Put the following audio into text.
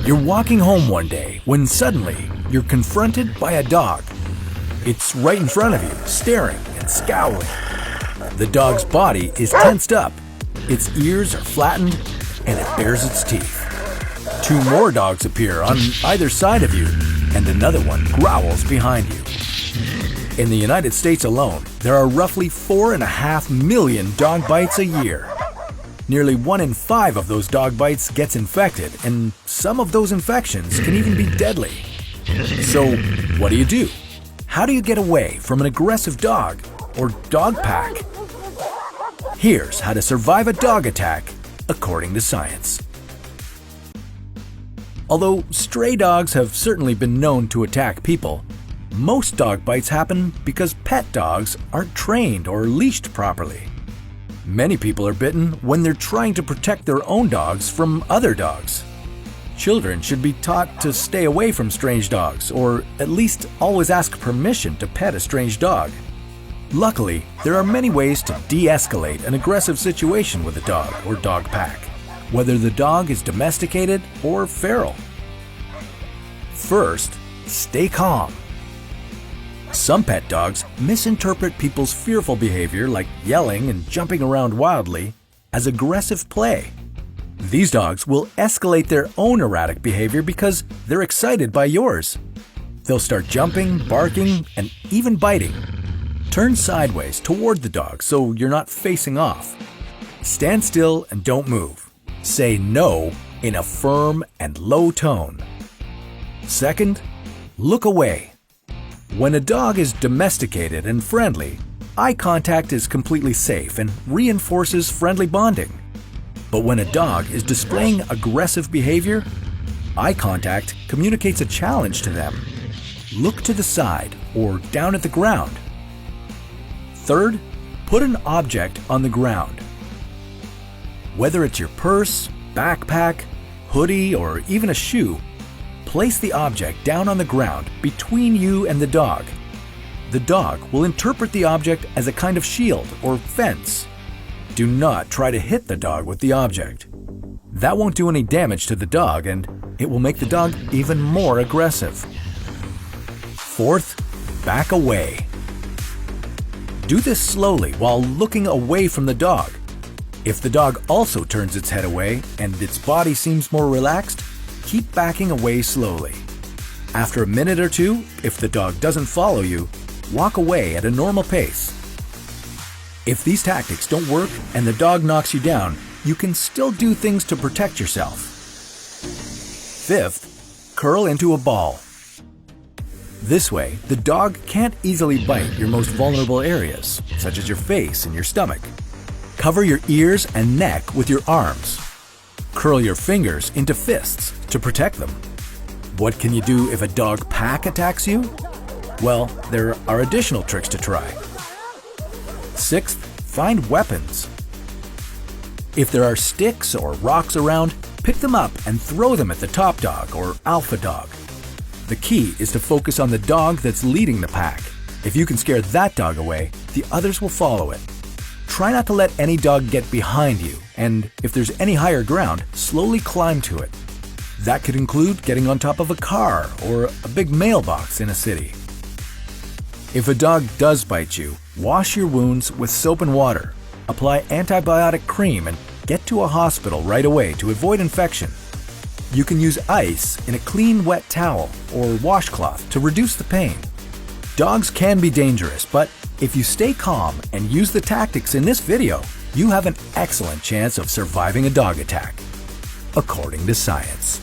You're walking home one day when suddenly you're confronted by a dog. It's right in front of you, staring and scowling. The dog's body is tensed up, its ears are flattened, and it bares its teeth. Two more dogs appear on either side of you, and another one growls behind you. In the United States alone, there are roughly 4.5 million dog bites a year. Nearly 1 in 5 of those dog bites gets infected, and some of those infections can even be deadly. So, what do? How do you get away from an aggressive dog or dog pack? Here's how to survive a dog attack according to science. Although stray dogs have certainly been known to attack people, most dog bites happen because pet dogs aren't trained or leashed properly. Many people are bitten when they're trying to protect their own dogs from other dogs. Children should be taught to stay away from strange dogs, or at least always ask permission to pet a strange dog. Luckily, there are many ways to de-escalate an aggressive situation with a dog or dog pack, whether the dog is domesticated or feral. First, stay calm. Some pet dogs misinterpret people's fearful behavior, like yelling and jumping around wildly, as aggressive play. These dogs will escalate their own erratic behavior because they're excited by yours. They'll start jumping, barking, and even biting. Turn sideways toward the dog so you're not facing off. Stand still and don't move. Say no in a firm and low tone. Second, look away. When a dog is domesticated and friendly, eye contact is completely safe and reinforces friendly bonding. But when a dog is displaying aggressive behavior, eye contact communicates a challenge to them. Look to the side or down at the ground. Third, put an object on the ground. Whether it's your purse, backpack, hoodie, or even a shoe, place the object down on the ground between you and the dog. The dog will interpret the object as a kind of shield or fence. Do not try to hit the dog with the object. That won't do any damage to the dog, and it will make the dog even more aggressive. Fourth, back away. Do this slowly while looking away from the dog. If the dog also turns its head away and its body seems more relaxed, keep backing away slowly. After a minute or two, if the dog doesn't follow you, walk away at a normal pace. If these tactics don't work and the dog knocks you down, you can still do things to protect yourself. Fifth, curl into a ball. This way, the dog can't easily bite your most vulnerable areas, such as your face and your stomach. Cover your ears and neck with your arms. Curl your fingers into fists to protect them. What can you do if a dog pack attacks you? Well, there are additional tricks to try. Sixth, find weapons. If there are sticks or rocks around, pick them up and throw them at the top dog or alpha dog. The key is to focus on the dog that's leading the pack. If you can scare that dog away, the others will follow it. Try not to let any dog get behind you, and if there's any higher ground, slowly climb to it. That could include getting on top of a car or a big mailbox in a city. If a dog does bite you, wash your wounds with soap and water. Apply antibiotic cream and get to a hospital right away to avoid infection. You can use ice in a clean, wet towel or washcloth to reduce the pain. Dogs can be dangerous, but if you stay calm and use the tactics in this video, you have an excellent chance of surviving a dog attack, according to science.